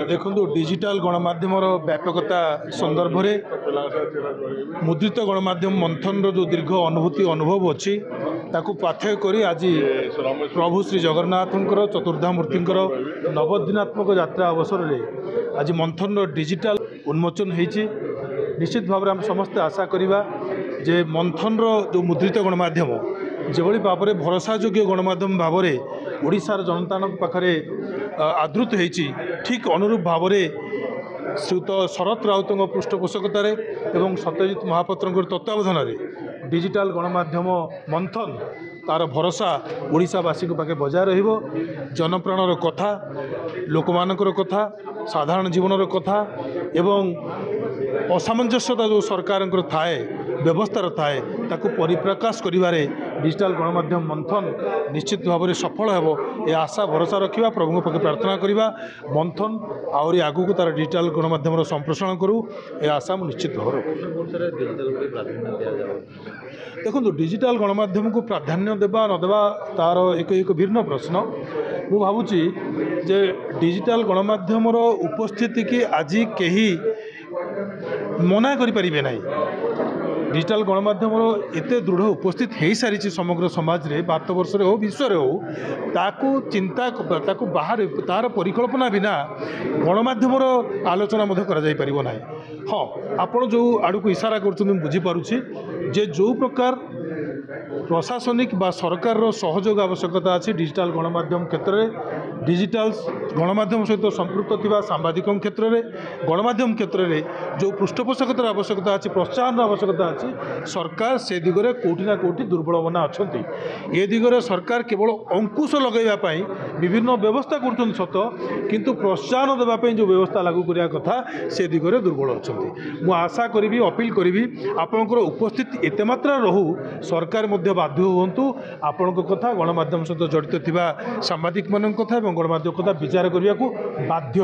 देखो डिजिटल गणमाध्यम व्यापकता संदर्भ में मुद्रित गणमाध्यम मंथन जो दीर्घ अनुभव अच्छी पाथ्य कर आज प्रभु श्री जगन्नाथ चतुर्धामूर्ति नवदिनात्मक यात्रा अवसर में आज मंथन डिजिटल उन्मोचन होती निश्चित भाव में समस्ते आशा करवा जे मंथन जो मुद्रित गणमाध्यम जो भाव में भरोसायोग्य गणमाध्यम भाव में ओडिशार जनता पाखरे आदृत होती ठीक अनुरूप भाव में श्रीयुत शरत राउत पृष्ठपोषकतार एवं सत्यजित महापात्र तत्वावधान में डिजिटल गणमाध्यम मंथन तार भरोसा ओडिशावासी पाखे बजाय रहिबो जनप्राणर कथा लोकमानकर कथा साधारण जीवनर कथा एवं असामंजस्यता जो सरकार थाए व्यवस्थार थाए ताकू परिप्रकाश करिवारे डिजिटल गणमाध्यम मंथन निश्चित भाव में सफल हो यह आशा भरोसा रखा प्रभु पाखे प्रार्थना करवा मंथन आहरी आगू को तार डिजिटल गणमाध्यम संप्रोषण करूँ यह आशा मुझे निश्चित भाव देखो डिजिटल गणमाध्यम को प्राधान्य देवा नदेवा तार एक भिन्न प्रश्न मु भावुची जे डिजिटल गणमाध्यम उपस्थिति की आज कहीं मना करें ना डिजिटल गणमाध्यम एते दृढ़ उपस्थित हो सारी समग्र समाज रे भारतवर्ष हो विश्व हो ताकू चिंता ताकू बाहर तार परिकल्पना बिना गणमाध्यम आलोचना ना हाँ आपण जो आड़ को इशारा कर बुझीपारुछि जे जो प्रकार प्रशासनिक बा सरकार सहयोग आवश्यकता अच्छी डिजिटल गणमाध्यम क्षेत्र में डिजिटल गणमाध्यम सहित संपृक्त थिबा सांबादिक क्षेत्र में गणमाध्यम क्षेत्र में जो पृष्ठपोषकतार आवश्यकता अच्छी प्रोत्साहन आवश्यकता अच्छी सरकार से दिगरे कोठी ना कोठी दुर्बल मना अच्छा ए दिगरे सरकार केवल अंकुश लगेवाई विभिन्न व्यवस्था कर सत किंतु प्रोत्साहन देवाई जो व्यवस्था लागू करिया कथा से दिगरे दुर्बल अच्छा मु आशा करी अपील करी आपणकर उपस्थित एते मात्रा रहू सरकार मध्य बाध्य हूँ आपण कथा गणमाध्यम सहित जड़ित थिबा सांबादिक मान कथा गणमाध्यम कथा विचार करने को बाध्य।